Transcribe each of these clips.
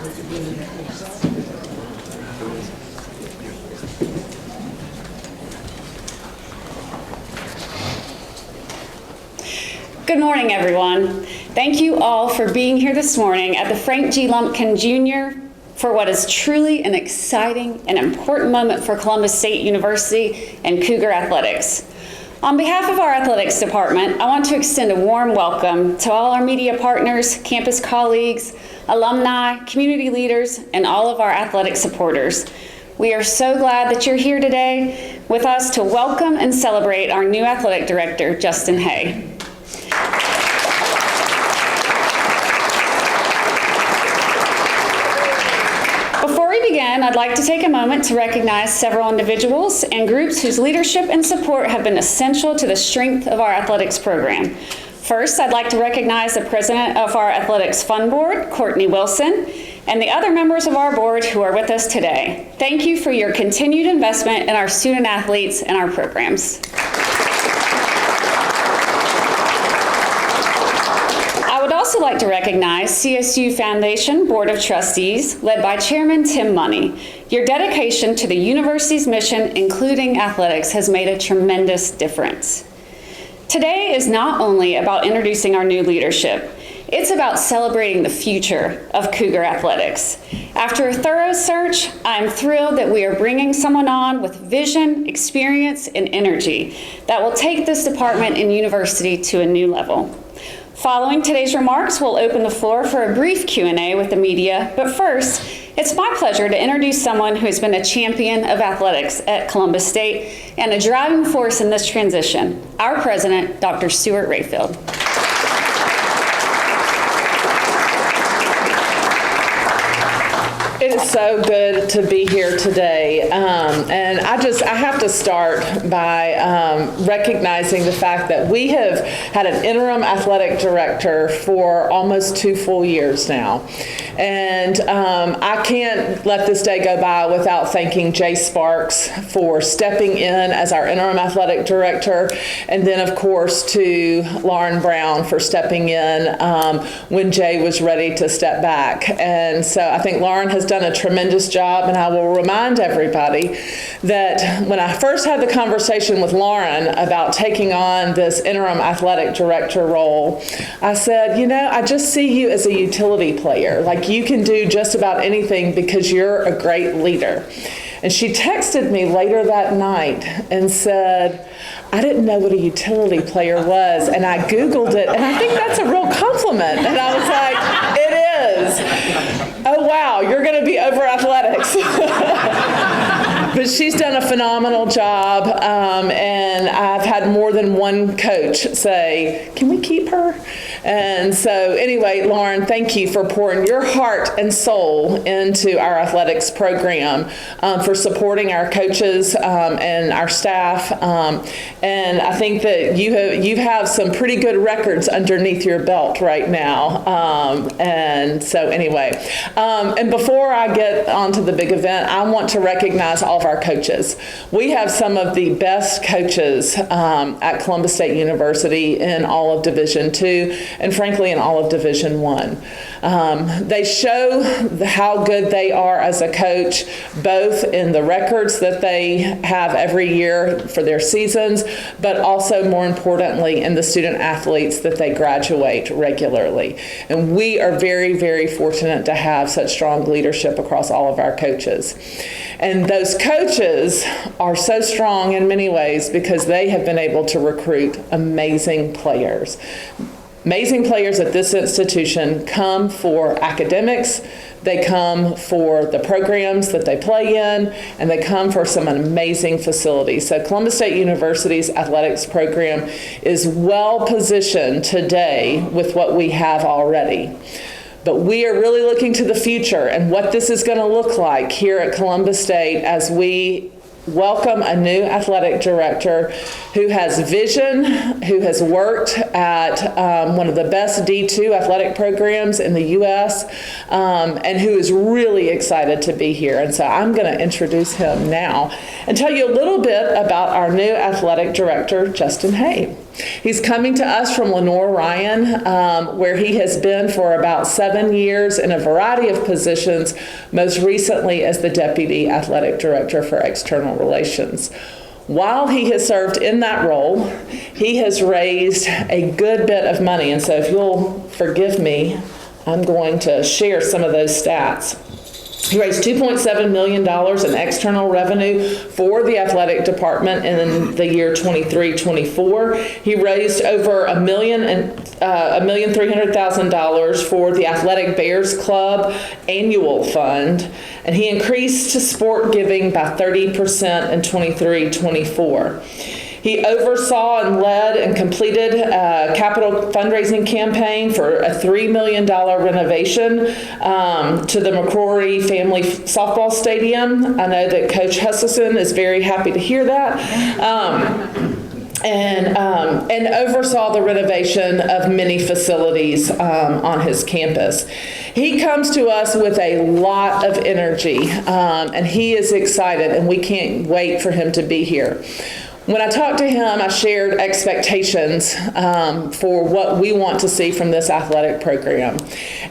Good morning, everyone. Thank you all for being here this morning at the Frank G. Lumpkin Jr. for what is truly an exciting and important moment for Columbus State University and Cougar Athletics. On behalf of our athletics department, I want to extend a warm welcome to all our media partners, campus colleagues, alumni, community leaders, and all of our athletic supporters. We are so glad that you're here today with us to welcome and celebrate our new athletic director, Justin Hay. Before we begin, I'd like to take a moment to recognize several individuals and groups whose leadership and support have been essential to the strength of our athletics program. First, I'd like to recognize the president of our Athletics Fund Board, Courtney Wilson, and the other members of our board who are with us today. Thank you for your continued investment in our student athletes and our programs. I would also like to recognize CSU Foundation Board of Trustees, led by Chairman Tim Money. Your dedication to the university's mission, including athletics, has made a tremendous difference. Today is not only about introducing our new leadership, it's about celebrating the future of Cougar Athletics. After a thorough search, I'm thrilled that we are bringing someone on with vision, experience, and energy that will take this department and university to a new level. Following today's remarks, we'll open the floor for a brief Q&A with the media, but first, it's my pleasure to introduce someone who has been a champion of athletics at Columbus State and a driving force in this transition, our president, Dr. Stuart Rayfield. It is so good to be here today, and I have to start by recognizing the fact that we have had an interim athletic director for almost 2 full years now, and I can't let this day go by without thanking Jay Sparks for stepping in as our interim athletic director, and then of course to Lauren Brown for stepping in when Jay was ready to step back. And so I think Lauren has done a tremendous job, and I will remind everybody that when I first had the conversation with Lauren about taking on this interim athletic director role, I said, you know, I just see you as a utility player. Like, you can do just about anything because you're a great leader. And she texted me later that night and said, I didn't know what a utility player was, and I Googled it, and I think that's a real compliment. And I was like, it is. Oh, wow, you're going to be over athletics. But she's done a phenomenal job, and I've had more than one coach say, can we keep her? And so anyway, Lauren, thank you for pouring your heart and soul into our athletics program, for supporting our coaches and our staff. And I think that you have some pretty good records underneath your belt right now. And so anyway, and before I get onto the big event, I want to recognize all of our coaches. We have some of the best coaches at Columbus State University in all of Division II, and frankly in all of Division I. They show how good they are as a coach, both in the records that they have every year for their seasons, but also more importantly in the student athletes that they graduate regularly. And we are very, very fortunate to have such strong leadership across all of our coaches. And those coaches are so strong in many ways because they have been able to recruit amazing players. Amazing players at this institution come for academics, they come for the programs that they play in, and they come for some amazing facilities. So Columbus State University's athletics program is well positioned today with what we have already. But we are really looking to the future and what this is going to look like here at Columbus State as we welcome a new athletic director who has vision, who has worked at one of the best D2 athletic programs in the U.S., and who is really excited to be here. And so I'm going to introduce him now and tell you a little bit about our new athletic director, Justin Hay. He's coming to us from Lenore Ryan, where he has been for about 7 years in a variety of positions, most recently as the Deputy Athletic Director for External Relations. While he has served in that role, he has raised a good bit of money, and so if you'll forgive me, I'm going to share some of those stats. He raised $2.7 million in external revenue for the athletic department in the year 23-24. He raised over $1,300,000 for the Athletic Bears Club annual fund, and he increased sport giving by 30% in 23-24. He oversaw and led and completed a capital fundraising campaign for a $3 million renovation to the McCrory Family Softball Stadium. I know that Coach Husselson is very happy to hear that. And oversaw the renovation of many facilities on his campus. He comes to us with a lot of energy, and he is excited, and we can't wait for him to be here. When I talked to him, I shared expectations for what we want to see from this athletic program.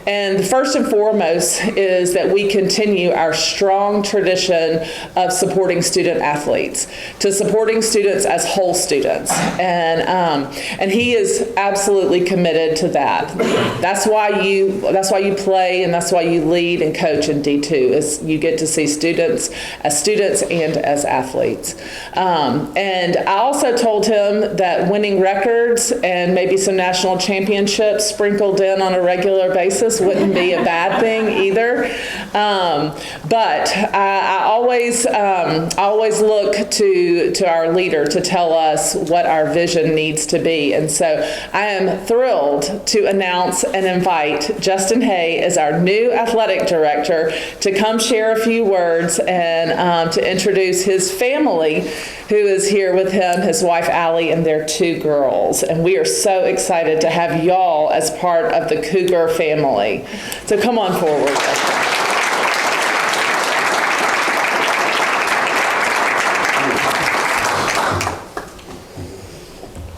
And first and foremost is that we continue our strong tradition of supporting student athletes, to supporting students as whole students. And he is absolutely committed to that. That's why you play, and that's why you lead and coach in D2, is you get to see students and as athletes. And I also told him that winning records and maybe some national championships sprinkled in on a regular basis wouldn't be a bad thing either. But I always look to our leader to tell us what our vision needs to be. And so I am thrilled to announce and invite Justin Hay as our new athletic director to come share a few words and to introduce his family, who is here with him, his wife Allie, and their 2 girls. And we are so excited to have y'all as part of the Cougar family. So come on forward.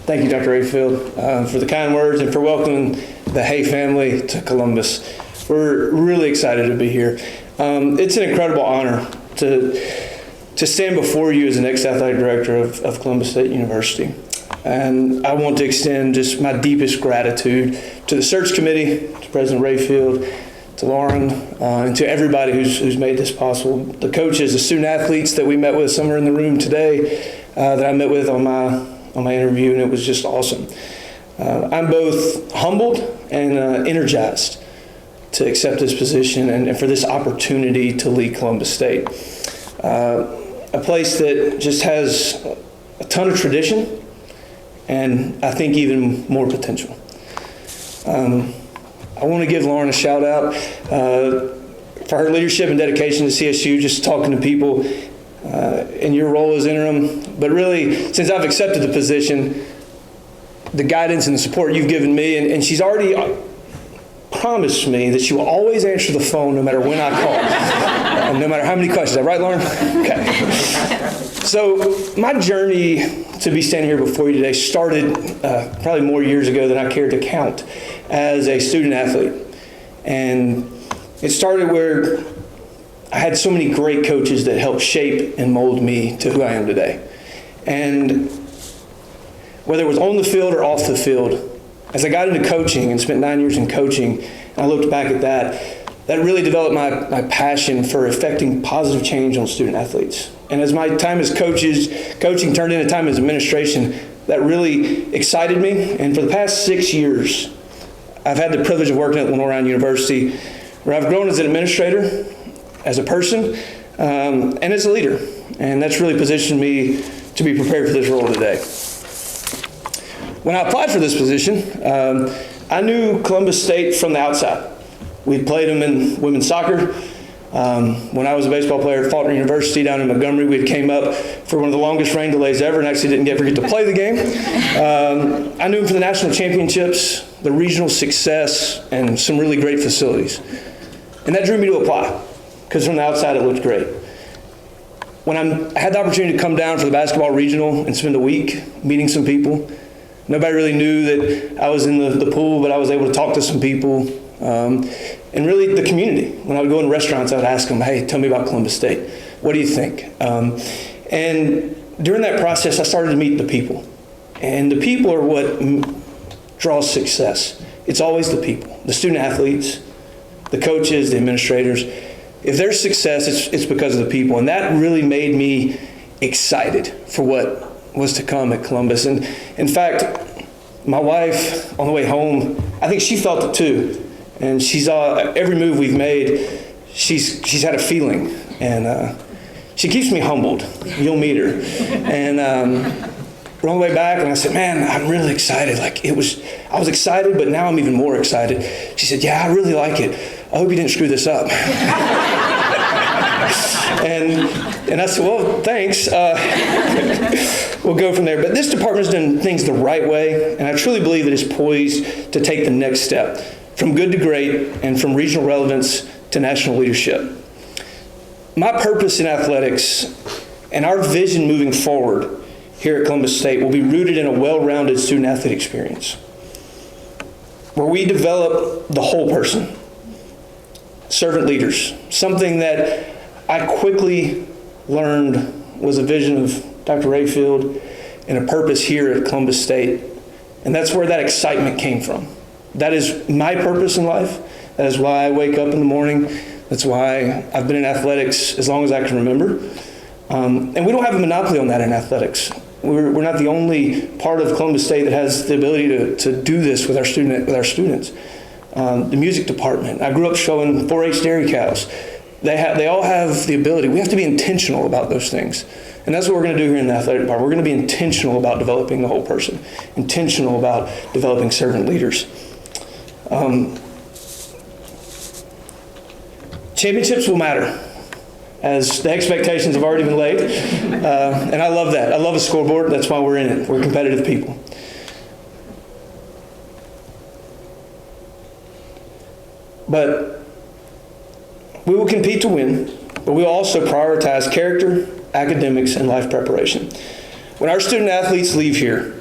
Thank you, Dr. Rayfield, for the kind words and for welcoming the Hay family to Columbus. We're really excited to be here. It's an incredible honor to stand before you as the next athletic director of Columbus State University. And I want to extend just my deepest gratitude to the search committee, to President Rayfield, to Lauren, and to everybody who's made this possible. The coaches, the student athletes that we met with, some are in the room today, that I met with on my interview, and it was just awesome. I'm both humbled and energized to accept this position and for this opportunity to lead Columbus State. A place that just has a ton of tradition and I think even more potential. I want to give Lauren a shout out for her leadership and dedication to CSU, just talking to people in your role as interim. But really, since I've accepted the position, the guidance and the support you've given me, and she's already promised me that she will always answer the phone no matter when I call, no matter how many questions. Is that right, Lauren? Okay. So my journey to be standing here before you today started probably more years ago than I cared to count as a student athlete. And it started where I had so many great coaches that helped shape and mold me to who I am today. And whether it was on the field or off the field, as I got into coaching and spent 9 years in coaching, and I looked back at that really developed my passion for effecting positive change on student athletes. And as my time as coaching turned into time as administration, that really excited me. And for the past 6 years, I've had the privilege of working at Lenore Ryan University, where I've grown as an administrator, as a person, and as a leader. And that's really positioned me to be prepared for this role today. When I applied for this position, I knew Columbus State from the outside. We'd played them in women's soccer. When I was a baseball player at Faulkner University down in Montgomery, we came up for one of the longest rain delays ever and actually didn't ever get to play the game. I knew them for the national championships, the regional success, and some really great facilities. And that drew me to apply, because from the outside it looked great. When I had the opportunity to come down for the basketball regional and spend a week meeting some people, Nobody really knew that I was in the pool, but I was able to talk to some people. And really the community. When I would go in restaurants, I would ask them, hey, tell me about Columbus State. What do you think? And during that process, I started to meet the people. And the people are what draws success. It's always the people, the student athletes, the coaches, the administrators. If there's success, it's because of the people. And that really made me excited for what was to come at Columbus. And in fact, my wife, on the way home, I think she felt it too. And she's every move we've made, she's had a feeling. And she keeps me humbled. You'll meet her. And we're on the way back, and I said, man, I'm really excited. I was excited, but now I'm even more excited. She said, yeah, I really like it. I hope you didn't screw this up. And I said, well, thanks. We'll go from there. But this department's done things the right way, and I truly believe it is poised to take the next step from good to great and from regional relevance to national leadership. My purpose in athletics and our vision moving forward here at Columbus State will be rooted in a well-rounded student-athlete experience where we develop the whole person, servant leaders, something that I quickly learned was a vision of Dr. Rayfield and a purpose here at Columbus State. And that's where that excitement came from. That is my purpose in life. That is why I wake up in the morning. That's why I've been in athletics as long as I can remember. And we don't have a monopoly on that in athletics. We're not the only part of Columbus State that has the ability to do this with our students. The music department. I grew up showing 4-H dairy cows. They all have the ability. We have to be intentional about those things. And that's what we're going to do here in the athletic department. We're going to be intentional about developing the whole person, intentional about developing servant leaders. Championships will matter, as the expectations have already been laid. And I love that. I love a scoreboard. That's why we're in it. We're competitive people. But we will compete to win, but we will also prioritize character, academics, and life preparation. When our student athletes leave here,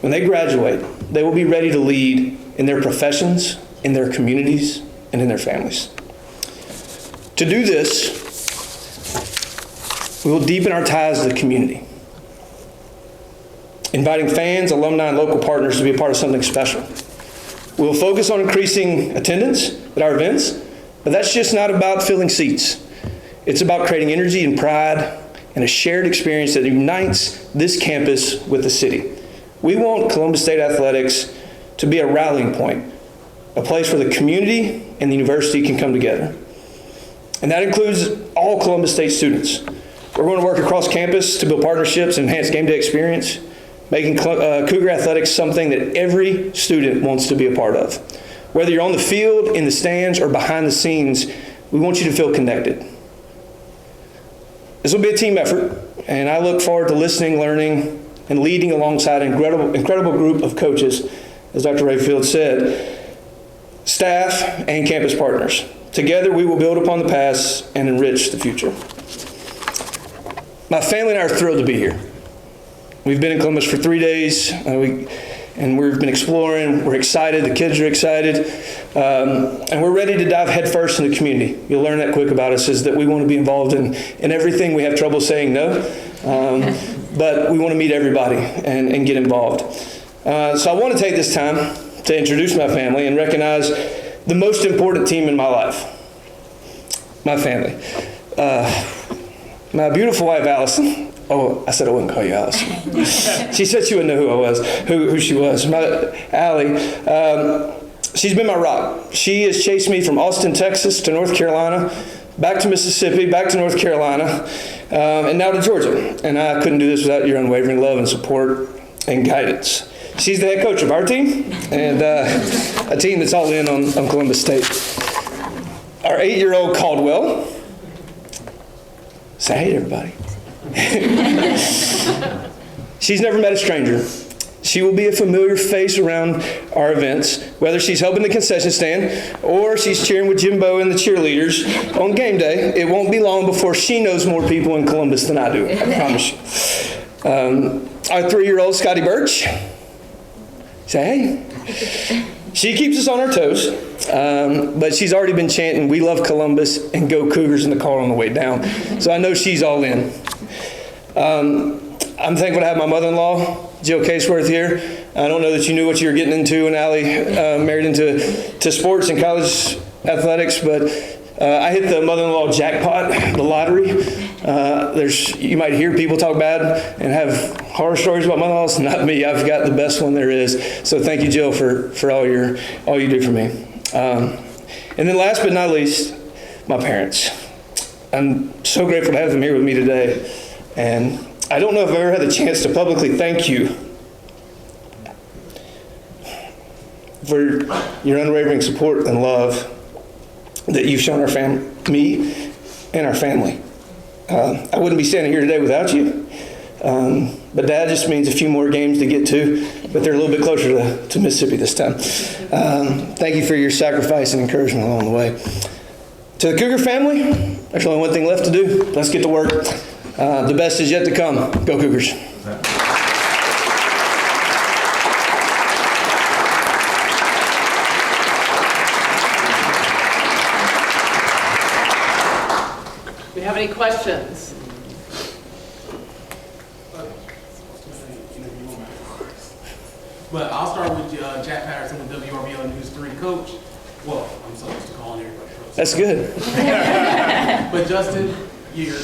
when they graduate, they will be ready to lead in their professions, in their communities, and in their families. To do this, we will deepen our ties to the community, inviting fans, alumni, and local partners to be a part of something special. We will focus on increasing attendance at our events, but that's just not about filling seats. It's about creating energy and pride and a shared experience that unites this campus with the city. We want Columbus State Athletics to be a rallying point, a place where the community and the university can come together. And that includes all Columbus State students. We're going to work across campus to build partnerships and enhance game day experience, making Cougar Athletics something that every student wants to be a part of. Whether you're on the field, in the stands, or behind the scenes, we want you to feel connected. This will be a team effort, and I look forward to listening, learning, and leading alongside an incredible group of coaches, as Dr. Rayfield said, staff, and campus partners. Together, we will build upon the past and enrich the future. My family and I are thrilled to be here. We've been in Columbus for 3 days, and we've been exploring. We're excited. The kids are excited. And we're ready to dive headfirst in the community. You'll learn that quick about us, is that we want to be involved in everything. We have trouble saying no, but we want to meet everybody and get involved. So I want to take this time to introduce my family and recognize the most important team in my life, my family. My beautiful wife, Allison. Oh, I said I wouldn't call you Allison. She said she wouldn't know who I was, who she was. Allie, she's been my rock. She has chased me from Austin, Texas to North Carolina, back to Mississippi, back to North Carolina, and now to Georgia. And I couldn't do this without your unwavering love and support and guidance. She's the head coach of our team, and a team that's all in on Columbus State. Our 8-year-old Caldwell. Say hey to everybody. She's never met a stranger. She will be a familiar face around our events, whether she's helping the concession stand or she's cheering with Jimbo and the cheerleaders on game day. It won't be long before she knows more people in Columbus than I do, I promise you. Our 3-year-old Scotty Birch. Say hey. She keeps us on our toes, but she's already been chanting, "We love Columbus" and "Go Cougars" in the car on the way down. So I know she's all in. I'm thankful to have my mother-in-law, Jill Caseworth, here. I don't know that you knew what you were getting into when Allie married into sports and college athletics, but I hit the mother-in-law jackpot, the lottery. You might hear people talk bad and have horror stories about mother-in-laws. Not me. I've got the best one there is. So thank you, Jill, for all you do for me. And then last but not least, my parents. I'm so grateful to have them here with me today. And I don't know if I've ever had the chance to publicly thank you for your unwavering support and love that you've shown me and our family. I wouldn't be standing here today without you. But Dad just means a few more games to get to, but they're a little bit closer to Mississippi this time. Thank you for your sacrifice and encouragement along the way. To the Cougar family, there's only one thing left to do. Let's get to work. The best is yet to come. Go Cougars. Do you have any questions? But I'll start with Jack Patterson with WRBL News 3 coach. Well, I'm so used to calling everybody coach. That's good. But Justin, you're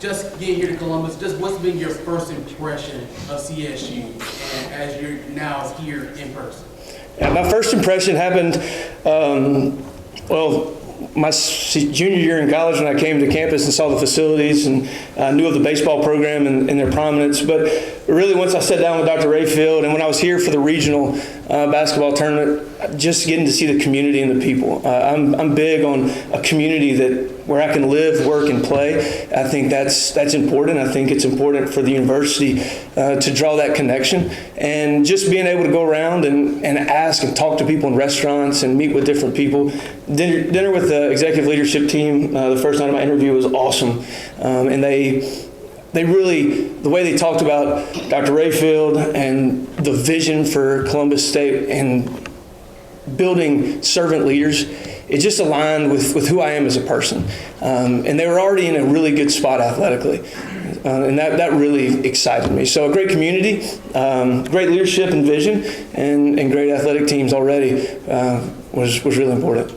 just getting here to Columbus. Just what's been your first impression of CSU and as you're now here in person? Yeah, my first impression happened, my junior year in college when I came to campus and saw the facilities and knew of the baseball program and their prominence. But really once I sat down with Dr. Rayfield and when I was here for the regional basketball tournament, just getting to see the community and the people. I'm big on a community where I can live, work, and play. I think that's important. I think it's important for the university to draw that connection. And just being able to go around and ask and talk to people in restaurants and meet with different people. Dinner with the executive leadership team the first night of my interview was awesome. And they really, the way they talked about Dr. Rayfield and the vision for Columbus State and building servant leaders, it just aligned with who I am as a person. And they were already in a really good spot athletically. And that really excited me. So a great community, great leadership and vision, and great athletic teams already was really important.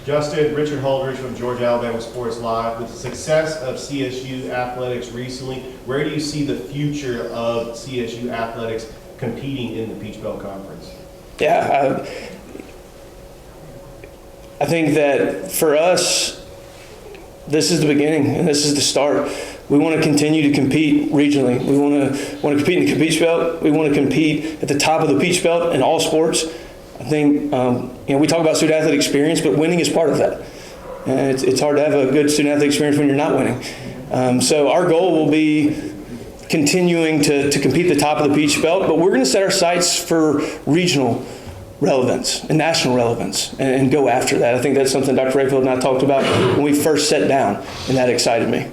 Justin, Richard Holdridge from Georgia Alabama Sports Live. With the success of CSU athletics recently, where do you see the future of CSU athletics competing in the Peach Belt Conference? Yeah, I think that for us, this is the beginning and this is the start. We want to continue to compete regionally. We want to compete in the Peach Belt. We want to compete at the top of the Peach Belt in all sports. I think we talk about student athlete experience, but winning is part of that. And it's hard to have a good student athlete experience when you're not winning. So our goal will be continuing to compete at the top of the Peach Belt, but we're going to set our sights for regional relevance and national relevance and go after that. I think that's something Dr. Rayfield and I talked about when we first sat down, and that excited me.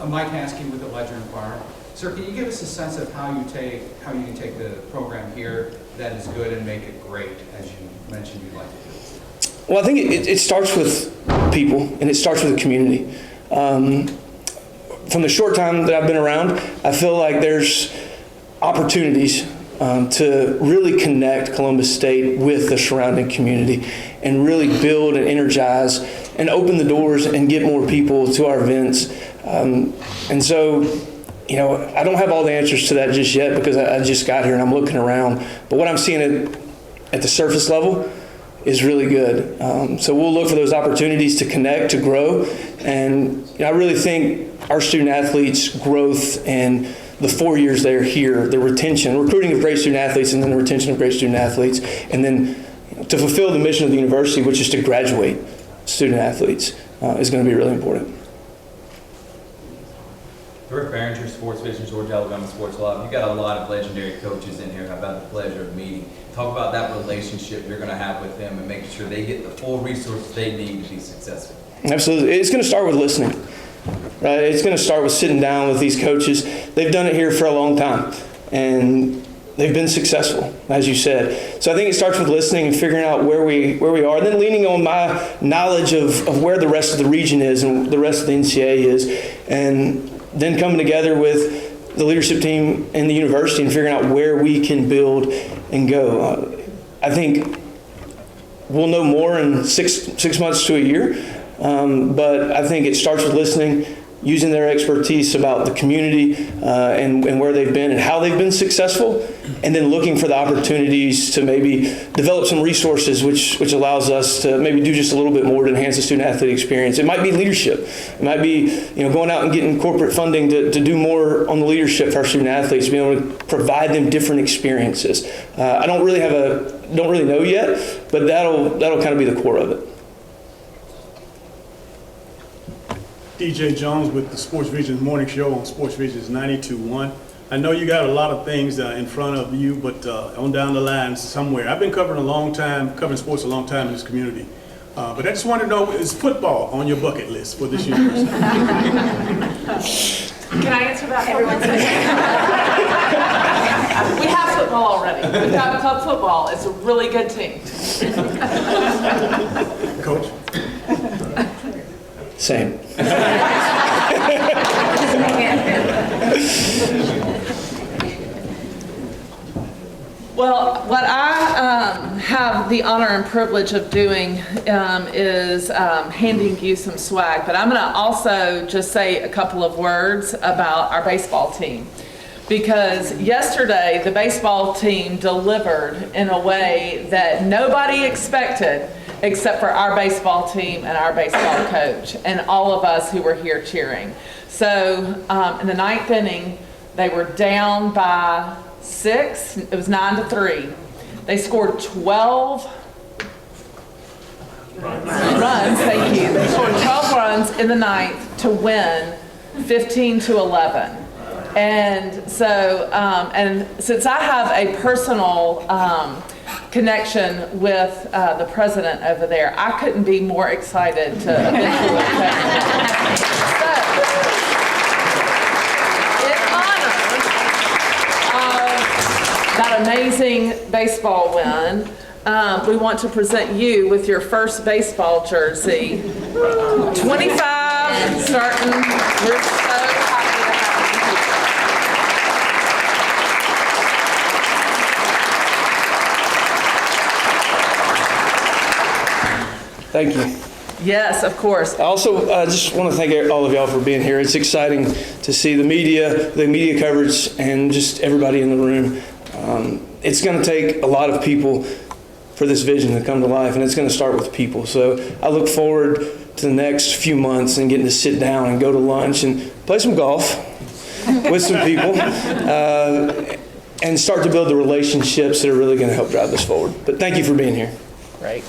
Mike Haskey with the Ledger Inquirer. Sir, can you give us a sense of how you can take the program here that is good and make it great, as you mentioned you'd like to do? Well, I think it starts with people, and it starts with the community. From the short time that I've been around, I feel like there's opportunities to really connect Columbus State with the surrounding community and really build and energize and open the doors and get more people to our events. And so, I don't have all the answers to that just yet because I just got here and I'm looking around. But what I'm seeing at the surface level is really good. So we'll look for those opportunities to connect, to grow. And I really think our student athletes' growth and the 4 years they're here, the recruiting of great student athletes, and then the retention of great student athletes, and then to fulfill the mission of the university, which is to graduate student athletes, is going to be really important. Rick Barringer, Sports Vision, Georgia Alabama Sports Live. You've got a lot of legendary coaches in here I've had the pleasure of meeting. Talk about that relationship you're going to have with them and making sure they get the full resources they need to be successful. Absolutely. It's going to start with listening. Right? It's going to start with sitting down with these coaches. They've done it here for a long time. And they've been successful, as you said. So I think it starts with listening and figuring out where we are, and then leaning on my knowledge of where the rest of the region is and the rest of the NCAA is, and then coming together with the leadership team and the university and figuring out where we can build and go. I think we'll know more in six months to a year, but I think it starts with listening, using their expertise about the community and where they've been and how they've been successful, and then looking for the opportunities to maybe develop some resources which allows us to maybe do just a little bit more to enhance the student athlete experience. It might be leadership. It might be going out and getting corporate funding to do more on the leadership for our student athletes, being able to provide them different experiences. I don't really know yet, but that'll kind of be the core of it. DJ Jones with the Sports Vision Morning Show on Sports Vision's 92.1. I know you got a lot of things in front of you, but on down the line somewhere. I've been covering sports a long time in this community. But I just wanted to know, is football on your bucket list for this university? Can I answer that? We have football already. We've got club football. It's a really good team. Coach? Same. Well, what I have the honor and privilege of doing is handing you some swag, but I'm going to also just say a couple of words about our baseball team. Because yesterday, the baseball team delivered in a way that nobody expected except for our baseball team and our baseball coach and all of us who were here cheering. So in the ninth inning, they were down by 6. It was 9-3. They scored 12 runs. Thank you. They scored 12 runs in the ninth to win 15-11. And so, and since I have a personal connection with the president over there, I couldn't be more excited to eventually so, in honor of that amazing baseball win, we want to present you with your first baseball jersey. 25 starting. We're so happy to have you. Thank you. Yes, of course. I also just want to thank all of y'all for being here. It's exciting to see the media coverage, and just everybody in the room. It's going to take a lot of people for this vision to come to life, and it's going to start with people. So I look forward to the next few months and getting to sit down and go to lunch and play some golf with some people and start to build the relationships that are really going to help drive this forward. But thank you for being here. Great.